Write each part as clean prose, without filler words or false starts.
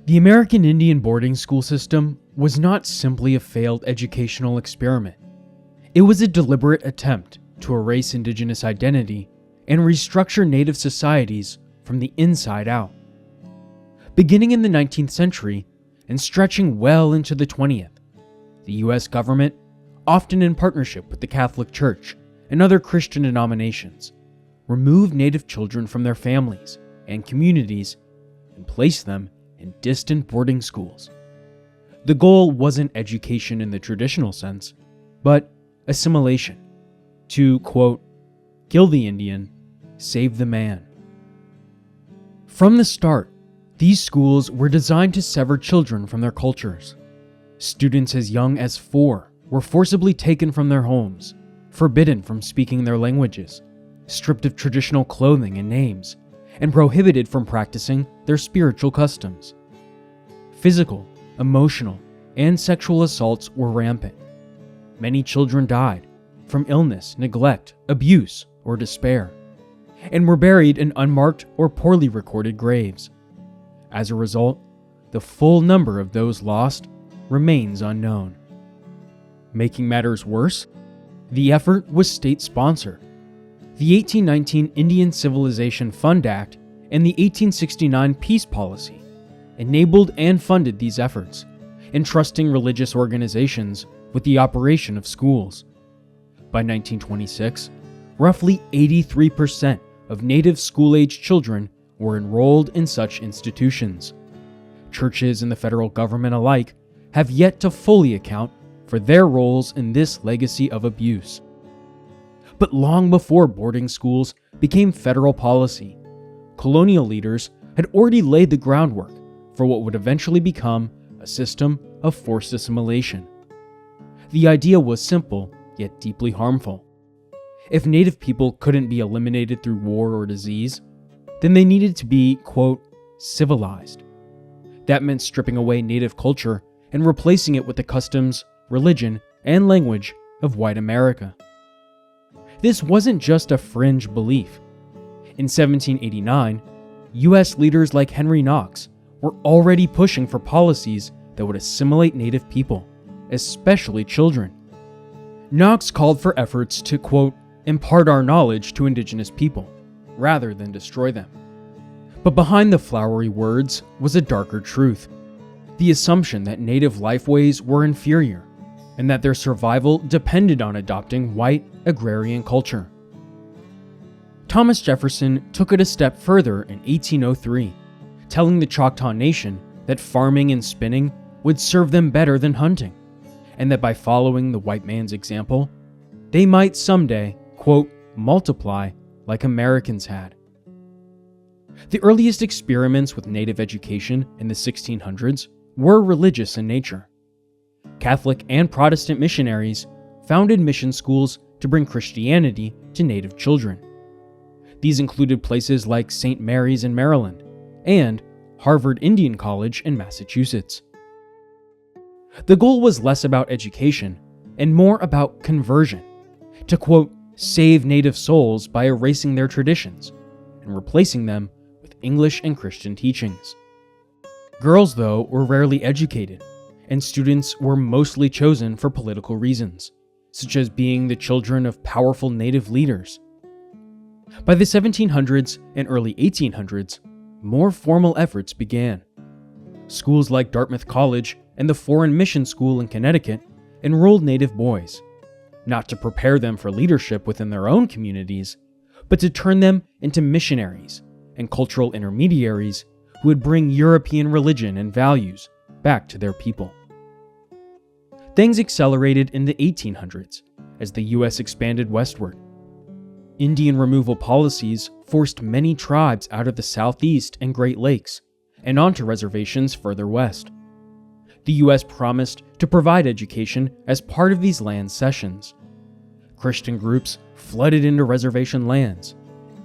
The American Indian boarding school system was not simply a failed educational experiment. It was a deliberate attempt to erase Indigenous identity and restructure Native societies from the inside out. Beginning in the 19th century and stretching well into the 20th, the US government, often in partnership with the Catholic Church and other Christian denominations, removed Native children from their families and communities and placed them in distant boarding schools. The goal wasn't education in the traditional sense, but assimilation, to, quote, kill the Indian, save the man. From the start, these schools were designed to sever children from their cultures. Students as young as 4 were forcibly taken from their homes, forbidden from speaking their languages, stripped of traditional clothing and names, and prohibited from practicing their spiritual customs. Physical, emotional, and sexual assaults were rampant. Many children died from illness, neglect, abuse, or despair, and were buried in unmarked or poorly recorded graves. As a result, the full number of those lost remains unknown. Making matters worse, the effort was state-sponsored. The 1819 Indian Civilization Fund Act and the 1869 Peace Policy enabled and funded these efforts, entrusting religious organizations with the operation of schools. By 1926, roughly 83% of Native school-age children were enrolled in such institutions. Churches and the federal government alike have yet to fully account for their roles in this legacy of abuse. But long before boarding schools became federal policy, colonial leaders had already laid the groundwork for what would eventually become a system of forced assimilation. The idea was simple, yet deeply harmful. If Native people couldn't be eliminated through war or disease, then they needed to be, quote, civilized. That meant stripping away Native culture and replacing it with the customs, religion, and language of white America. This wasn't just a fringe belief. In 1789, US leaders like Henry Knox were already pushing for policies that would assimilate Native people, especially children. Knox called for efforts to, quote, impart our knowledge to Indigenous people, rather than destroy them. But behind the flowery words was a darker truth: the assumption that Native lifeways were inferior, and that their survival depended on adopting white agrarian culture. Thomas Jefferson took it a step further in 1803, telling the Choctaw Nation that farming and spinning would serve them better than hunting, and that by following the white man's example, they might someday, quote, multiply like Americans had. The earliest experiments with Native education in the 1600s were religious in nature. Catholic and Protestant missionaries founded mission schools to bring Christianity to Native children. These included places like St. Mary's in Maryland and Harvard Indian College in Massachusetts. The goal was less about education and more about conversion, to, quote, save Native souls by erasing their traditions and replacing them with English and Christian teachings. Girls, though, were rarely educated, and students were mostly chosen for political reasons, such as being the children of powerful Native leaders. By the 1700s and early 1800s, more formal efforts began. Schools like Dartmouth College and the Foreign Mission School in Connecticut enrolled Native boys, not to prepare them for leadership within their own communities, but to turn them into missionaries and cultural intermediaries who would bring European religion and values back to their people. Things accelerated in the 1800s as the US expanded westward. Indian removal policies forced many tribes out of the Southeast and Great Lakes and onto reservations further west. The US promised to provide education as part of these land cessions. Christian groups flooded into reservation lands,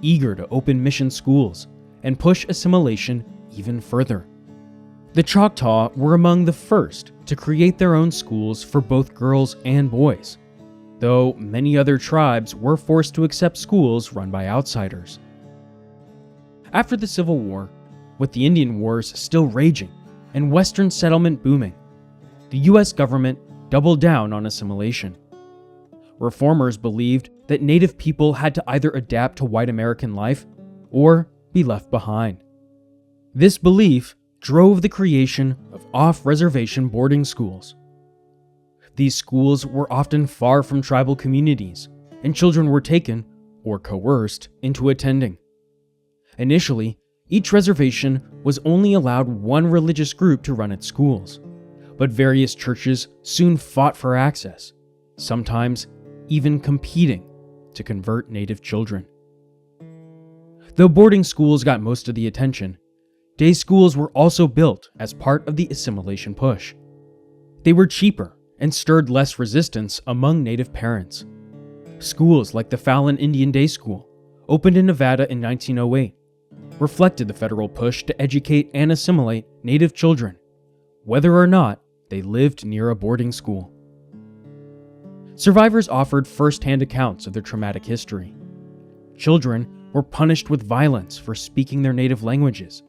eager to open mission schools and push assimilation even further. The Choctaw were among the first to create their own schools for both girls and boys, though many other tribes were forced to accept schools run by outsiders. After the Civil War, with the Indian Wars still raging and Western settlement booming, the US government doubled down on assimilation. Reformers believed that Native people had to either adapt to white American life or be left behind. This belief drove the creation of off-reservation boarding schools. These schools were often far from tribal communities, and children were taken, or coerced, into attending. Initially, each reservation was only allowed one religious group to run its schools, but various churches soon fought for access, sometimes even competing to convert Native children. Though boarding schools got most of the attention, day schools were also built as part of the assimilation push. They were cheaper and stirred less resistance among Native parents. Schools like the Fallon Indian Day School, opened in Nevada in 1908, reflected the federal push to educate and assimilate Native children, whether or not they lived near a boarding school. Survivors offered first-hand accounts of their traumatic history. Children were punished with violence for speaking their native languages,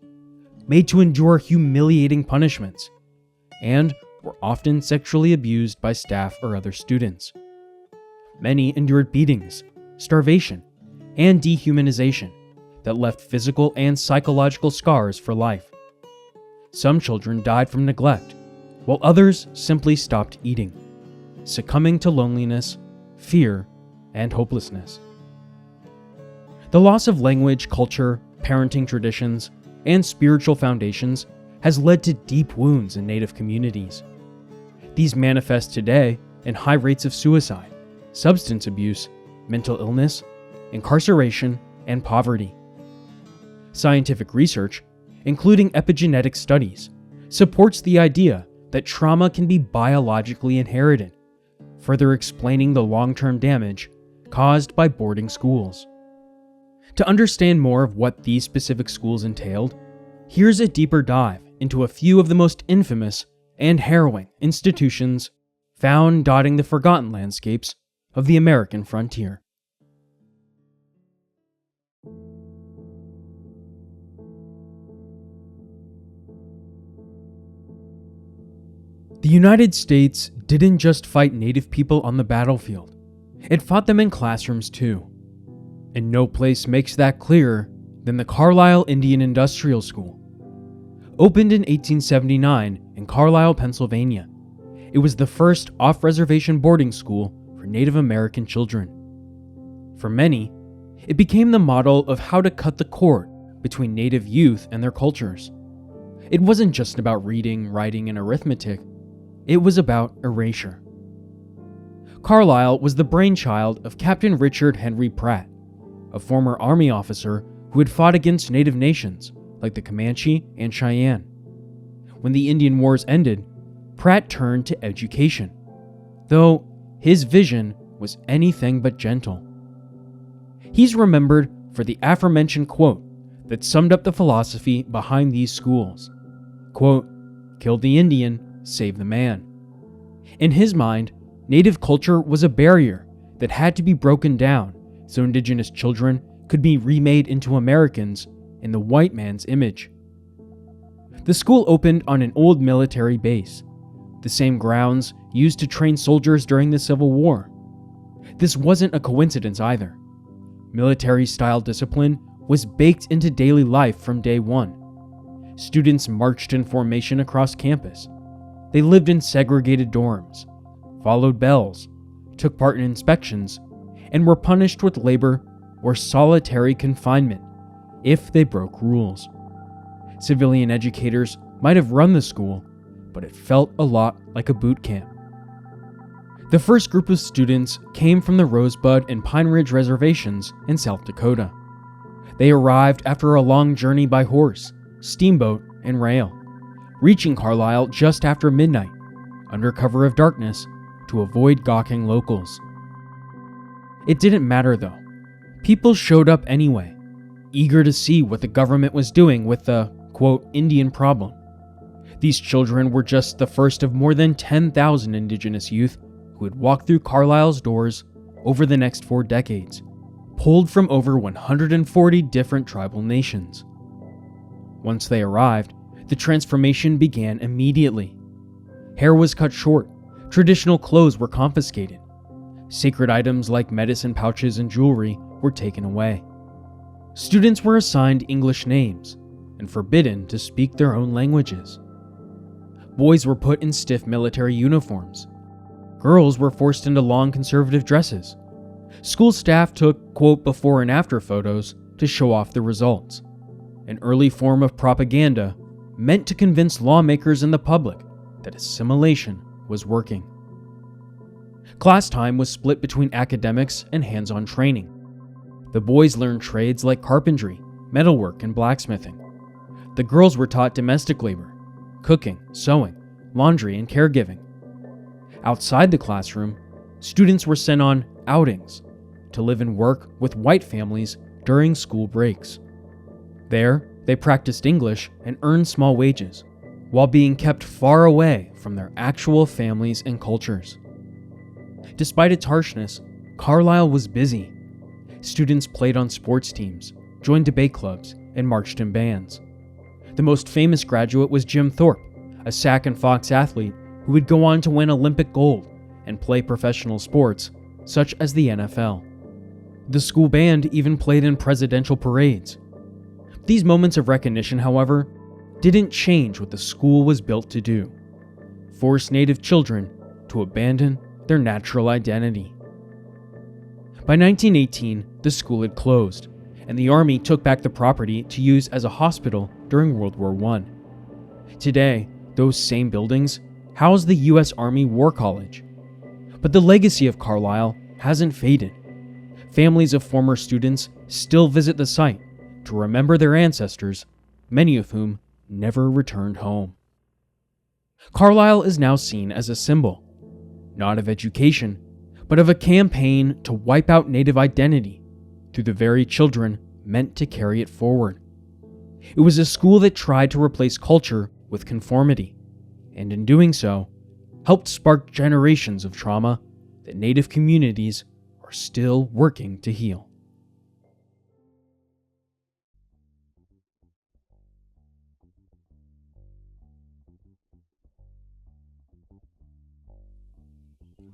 made to endure humiliating punishments, and were often sexually abused by staff or other students. Many endured beatings, starvation, and dehumanization that left physical and psychological scars for life. Some children died from neglect, while others simply stopped eating, succumbing to loneliness, fear, and hopelessness. The loss of language, culture, parenting traditions, and spiritual foundations has led to deep wounds in Native communities. These manifest today in high rates of suicide, substance abuse, mental illness, incarceration, and poverty. Scientific research, including epigenetic studies, supports the idea that trauma can be biologically inherited, further explaining the long-term damage caused by boarding schools. To understand more of what these specific schools entailed, here's a deeper dive into a few of the most infamous and harrowing institutions found dotting the forgotten landscapes of the American frontier. The United States didn't just fight Native people on the battlefield, it fought them in classrooms too. And no place makes that clearer than the Carlisle Indian Industrial School. Opened in 1879 in Carlisle, Pennsylvania, it was the first off-reservation boarding school for Native American children. For many, it became the model of how to cut the cord between Native youth and their cultures. It wasn't just about reading, writing, and arithmetic. It was about erasure. Carlisle was the brainchild of Captain Richard Henry Pratt, a former Army officer who had fought against Native nations like the Comanche and Cheyenne. When the Indian Wars ended, Pratt turned to education, though his vision was anything but gentle. He's remembered for the aforementioned quote that summed up the philosophy behind these schools. Quote, "Kill the Indian, save the man." In his mind, Native culture was a barrier that had to be broken down so Indigenous children could be remade into Americans in the white man's image. The school opened on an old military base, the same grounds used to train soldiers during the Civil War. This wasn't a coincidence either. Military-style discipline was baked into daily life from day one. Students marched in formation across campus. They lived in segregated dorms, followed bells, took part in inspections, and were punished with labor or solitary confinement if they broke rules. Civilian educators might have run the school, but it felt a lot like a boot camp. The first group of students came from the Rosebud and Pine Ridge reservations in South Dakota. They arrived after a long journey by horse, steamboat, and rail, reaching Carlisle just after midnight, under cover of darkness, to avoid gawking locals. It didn't matter though. People showed up anyway, eager to see what the government was doing with the, quote, Indian problem. These children were just the first of more than 10,000 Indigenous youth who would walk through Carlisle's doors over the next 4 decades, pulled from over 140 different tribal nations. Once they arrived, The transformation began immediately. Hair was cut short, traditional clothes were confiscated. Sacred items like medicine pouches and jewelry were taken away. Students were assigned English names and forbidden to speak their own languages. Boys were put in stiff military uniforms. Girls were forced into long conservative dresses. School staff took, quote, before and after photos to show off the results. An early form of propaganda meant to convince lawmakers and the public that assimilation was working. Class time was split between academics and hands-on training. The boys learned trades like carpentry, metalwork, and blacksmithing. The girls were taught domestic labor, cooking, sewing, laundry, and caregiving. Outside the classroom, students were sent on outings to live and work with white families during school breaks. There, they practiced English and earned small wages, while being kept far away from their actual families and cultures. Despite its harshness, Carlisle was busy. Students played on sports teams, joined debate clubs, and marched in bands. The most famous graduate was Jim Thorpe, a sack and fox athlete who would go on to win Olympic gold and play professional sports, such as the NFL. The school band even played in presidential parades. These moments of recognition, however, didn't change what the school was built to do: force Native children to abandon their natural identity. By 1918, the school had closed, and the Army took back the property to use as a hospital during World War I. Today, those same buildings house the U.S. Army War College. But the legacy of Carlisle hasn't faded. Families of former students still visit the site to remember their ancestors, many of whom never returned home. Carlisle is now seen as a symbol, not of education, but of a campaign to wipe out Native identity through the very children meant to carry it forward. It was a school that tried to replace culture with conformity, and in doing so, helped spark generations of trauma that Native communities are still working to heal.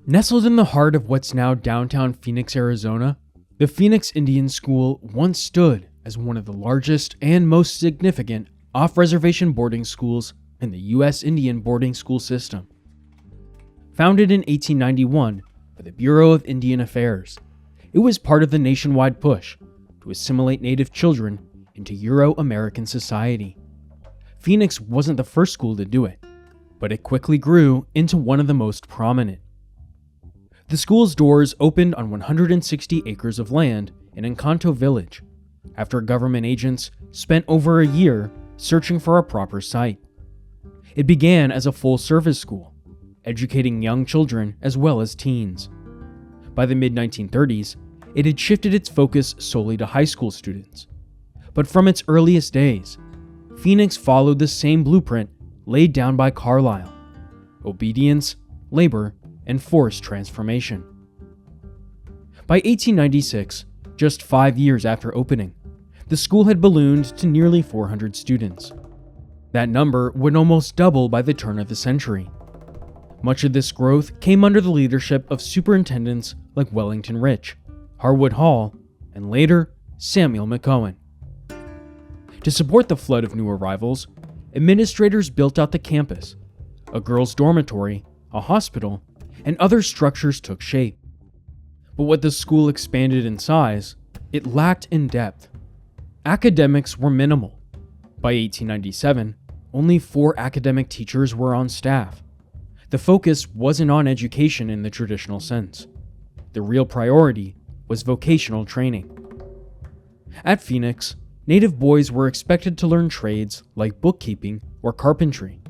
Nestled in the heart of what's now downtown Phoenix, Arizona, the Phoenix Indian School once stood as one of the largest and most significant off-reservation boarding schools in the U.S. Indian boarding school system. Founded in 1891 by the Bureau of Indian Affairs, it was part of the nationwide push to assimilate Native children into Euro-American society. Phoenix wasn't the first school to do it, but it quickly grew into one of the most prominent. The school's doors opened on 160 acres of land in Encanto Village, after government agents spent over a year searching for a proper site. It began as a full-service school, educating young children as well as teens. By the mid-1930s, it had shifted its focus solely to high school students. But from its earliest days, Phoenix followed the same blueprint laid down by Carlisle: obedience, labor, and forced transformation. By 1896, just 5 years after opening, the school had ballooned to nearly 400 students. That number would almost double by the turn of the century. Much of this growth came under the leadership of superintendents like Wellington Rich, Harwood Hall, and later, Samuel McCohen. To support the flood of new arrivals, administrators built out the campus. A girls' dormitory, a hospital, and other structures took shape. But what the school expanded in size, it lacked in depth. Academics were minimal. By 1897, only 4 academic teachers were on staff. The focus wasn't on education in the traditional sense. The real priority was vocational training. At Phoenix, Native boys were expected to learn trades like bookkeeping or carpentry.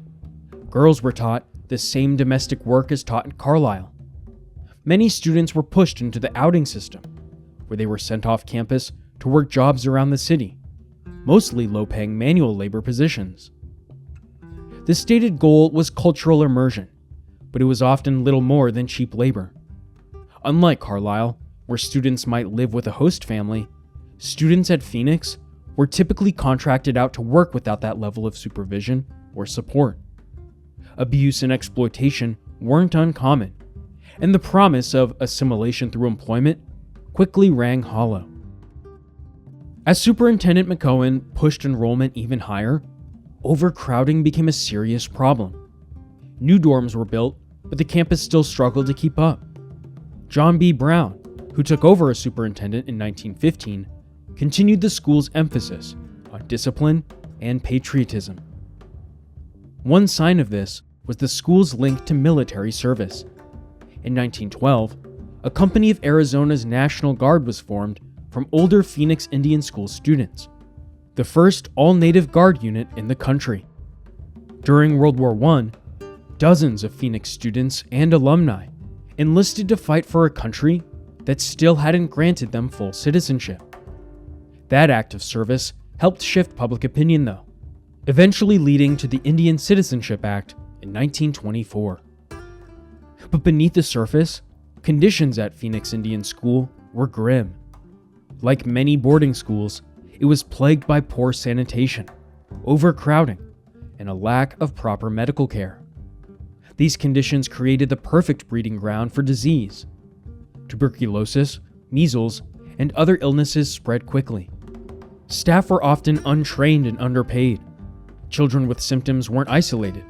Girls were taught the same domestic work as taught at Carlisle. Many students were pushed into the outing system, where they were sent off campus to work jobs around the city, mostly low-paying manual labor positions. The stated goal was cultural immersion, but it was often little more than cheap labor. Unlike Carlisle, where students might live with a host family, students at Phoenix were typically contracted out to work without that level of supervision or support. Abuse and exploitation weren't uncommon, and the promise of assimilation through employment quickly rang hollow. As Superintendent McCohen pushed enrollment even higher, overcrowding became a serious problem. New dorms were built, but the campus still struggled to keep up. John B. Brown, who took over as superintendent in 1915, continued the school's emphasis on discipline and patriotism. One sign of this was the school's link to military service. In 1912, a company of Arizona's National Guard was formed from older Phoenix Indian School students, the first all-native Guard unit in the country. During World War I, dozens of Phoenix students and alumni enlisted to fight for a country that still hadn't granted them full citizenship. That act of service helped shift public opinion, though, eventually leading to the Indian Citizenship Act in 1924. But beneath the surface, conditions at Phoenix Indian School were grim. Like many boarding schools, it was plagued by poor sanitation, overcrowding, and a lack of proper medical care. These conditions created the perfect breeding ground for disease. Tuberculosis, measles, and other illnesses spread quickly. Staff were often untrained and underpaid. Children with symptoms weren't isolated,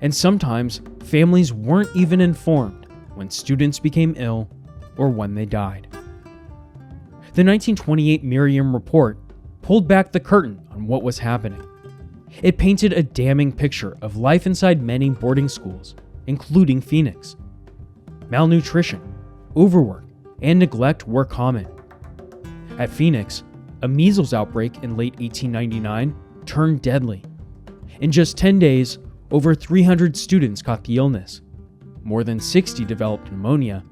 and sometimes families weren't even informed when students became ill or when they died. The 1928 Merriam Report pulled back the curtain on what was happening. It painted a damning picture of life inside many boarding schools, including Phoenix. Malnutrition, overwork, and neglect were common. At Phoenix, a measles outbreak in late 1899 turned deadly. In just 10 days, over 300 students caught the illness. More than 60 developed pneumonia,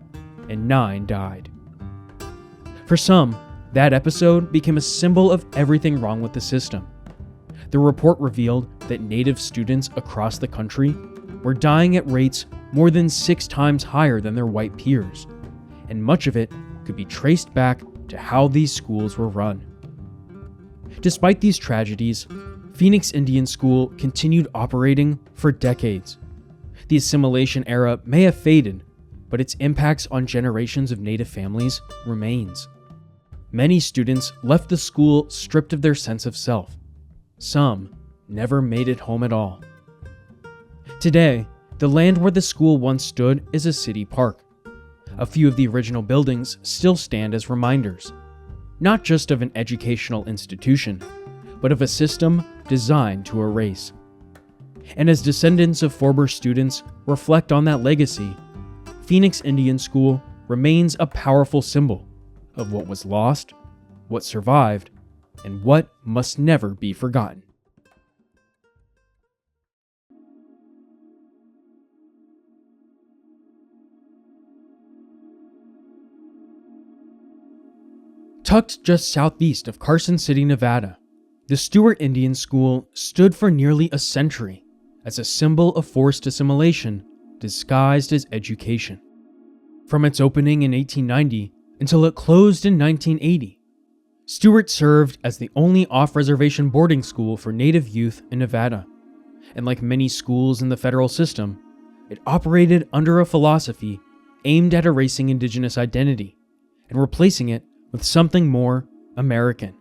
and 9 died. For some, that episode became a symbol of everything wrong with the system. The report revealed that Native students across the country were dying at rates more than 6 times higher than their white peers, and much of it could be traced back to how these schools were run. Despite these tragedies, Phoenix Indian School continued operating for decades. The assimilation era may have faded, but its impacts on generations of Native families remains. Many students left the school stripped of their sense of self. Some never made it home at all. Today, the land where the school once stood is a city park. A few of the original buildings still stand as reminders, not just of an educational institution, but of a system designed to erase. And as descendants of former students reflect on that legacy, Phoenix Indian School remains a powerful symbol of what was lost, what survived, and what must never be forgotten. Tucked just southeast of Carson City, Nevada, the Stewart Indian School stood for nearly a century as a symbol of forced assimilation disguised as education. From its opening in 1890 until it closed in 1980, Stewart served as the only off-reservation boarding school for Native youth in Nevada, and like many schools in the federal system, it operated under a philosophy aimed at erasing Indigenous identity and replacing it with something more American.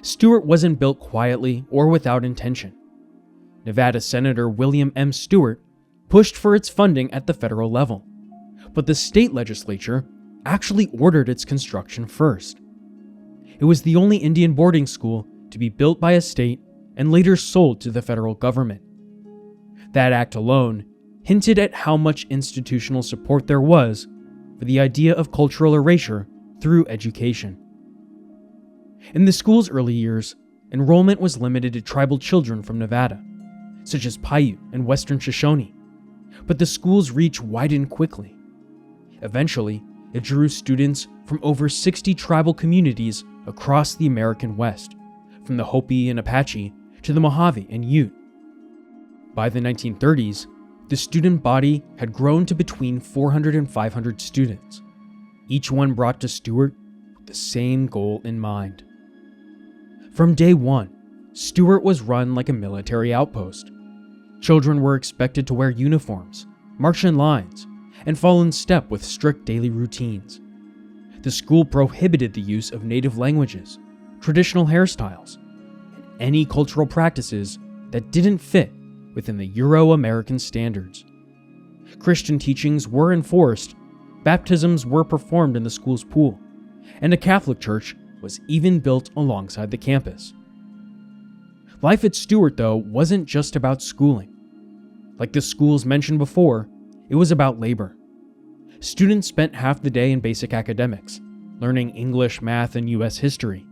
Stewart wasn't built quietly or without intention. Nevada Senator William M. Stewart pushed for its funding at the federal level, but the state legislature actually ordered its construction first. It was the only Indian boarding school to be built by a state and later sold to the federal government. That act alone hinted at how much institutional support there was for the idea of cultural erasure through education. In the school's early years, enrollment was limited to tribal children from Nevada, such as Paiute and Western Shoshone, but the school's reach widened quickly. Eventually, it drew students from over 60 tribal communities across the American West, from the Hopi and Apache to the Mojave and Ute. By the 1930s, the student body had grown to between 400 and 500 students, each one brought to Stewart with the same goal in mind. From day one, Stewart was run like a military outpost. Children were expected to wear uniforms, march in lines, and fall in step with strict daily routines. The school prohibited the use of native languages, traditional hairstyles, and any cultural practices that didn't fit within the Euro-American standards. Christian teachings were enforced, baptisms were performed in the school's pool, and a Catholic church was even built alongside the campus. Life at Stewart, though, wasn't just about schooling. Like the schools mentioned before, it was about labor. Students spent half the day in basic academics, learning English, math, and US history.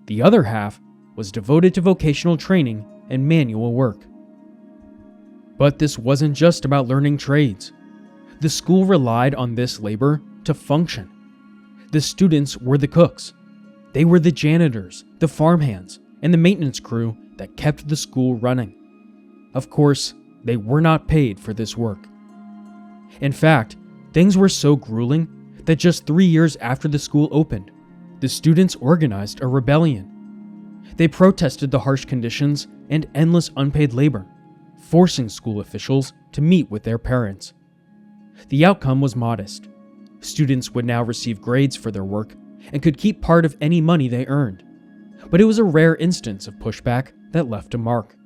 The other half was devoted to vocational training and manual work. But this wasn't just about learning trades. The school relied on this labor to function. The students were the cooks. They were the janitors, the farmhands, and the maintenance crew that kept the school running. Of course, they were not paid for this work. In fact, things were so grueling that just 3 years after the school opened, the students organized a rebellion. They protested the harsh conditions and endless unpaid labor, forcing school officials to meet with their parents. The outcome was modest. Students would now receive grades for their work and could keep part of any money they earned. But it was a rare instance of pushback that left a mark.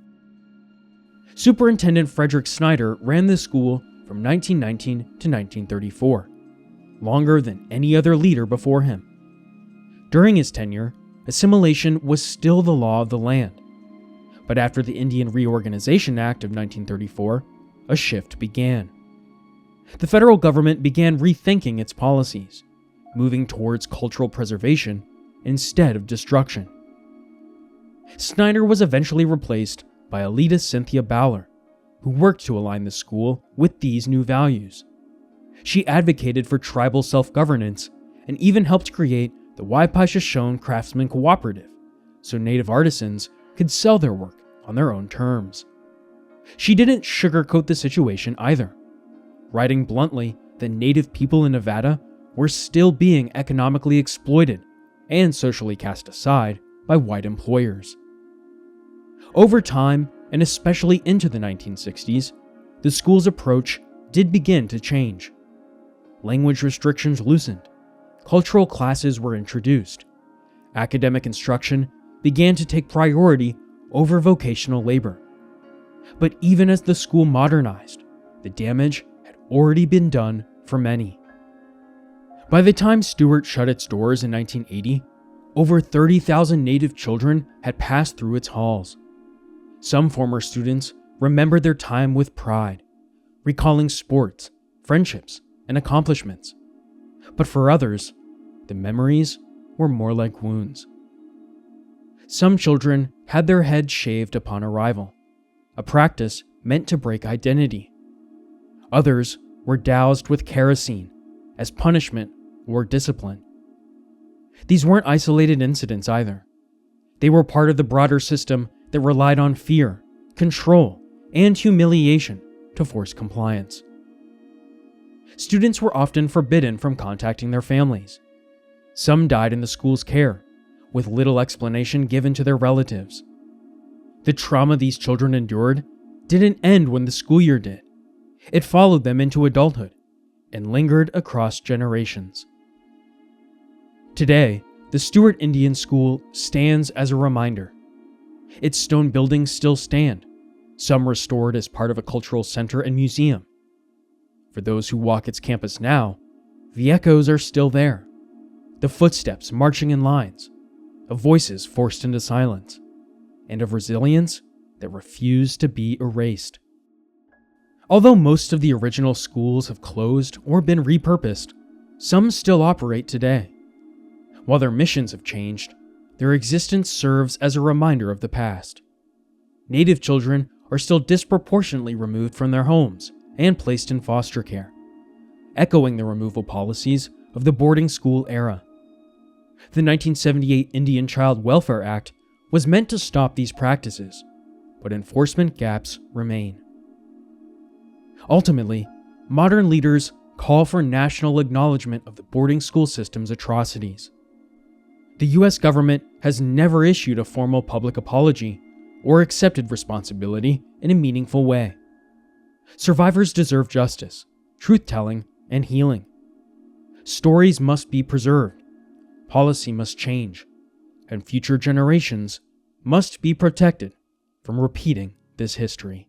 Superintendent Frederick Snyder ran the school from 1919 to 1934, longer than any other leader before him. During his tenure, assimilation was still the law of the land. But after the Indian Reorganization Act of 1934, a shift began. The federal government began rethinking its policies, moving towards cultural preservation instead of destruction. Snyder was eventually replaced by elitist Cynthia Bowler, who worked to align the school with these new values. She advocated for tribal self-governance and even helped create the Waipaishashone Craftsman Cooperative, so Native artisans could sell their work on their own terms. She didn't sugarcoat the situation either, writing bluntly that Native people in Nevada were still being economically exploited and socially cast aside by white employers. Over time, and especially into the 1960s, the school's approach did begin to change. Language restrictions loosened, cultural classes were introduced, academic instruction began to take priority over vocational labor. But even as the school modernized, the damage had already been done for many. By the time Stewart shut its doors in 1980, over 30,000 Native children had passed through its halls. Some former students remembered their time with pride, recalling sports, friendships, and accomplishments. But for others, the memories were more like wounds. Some children had their heads shaved upon arrival, a practice meant to break identity. Others were doused with kerosene as punishment or discipline. These weren't isolated incidents either. They were part of the broader system that relied on fear, control, and humiliation to force compliance. Students were often forbidden from contacting their families. Some died in the school's care, with little explanation given to their relatives. The trauma these children endured didn't end when the school year did. It followed them into adulthood and lingered across generations. Today, the Stewart Indian School stands as a reminder. Its stone buildings still stand, some restored as part of a cultural center and museum. For those who walk its campus now, the echoes are still there. The footsteps marching in lines, of voices forced into silence, and of resilience that refuse to be erased. Although most of the original schools have closed or been repurposed, some still operate today. While their missions have changed, their existence serves as a reminder of the past. Native children are still disproportionately removed from their homes and placed in foster care, echoing the removal policies of the boarding school era. The 1978 Indian Child Welfare Act was meant to stop these practices, but enforcement gaps remain. Ultimately, modern leaders call for national acknowledgement of the boarding school system's atrocities. The US government has never issued a formal public apology or accepted responsibility in a meaningful way. Survivors deserve justice, truth-telling, and healing. Stories must be preserved, policy must change, and future generations must be protected from repeating this history.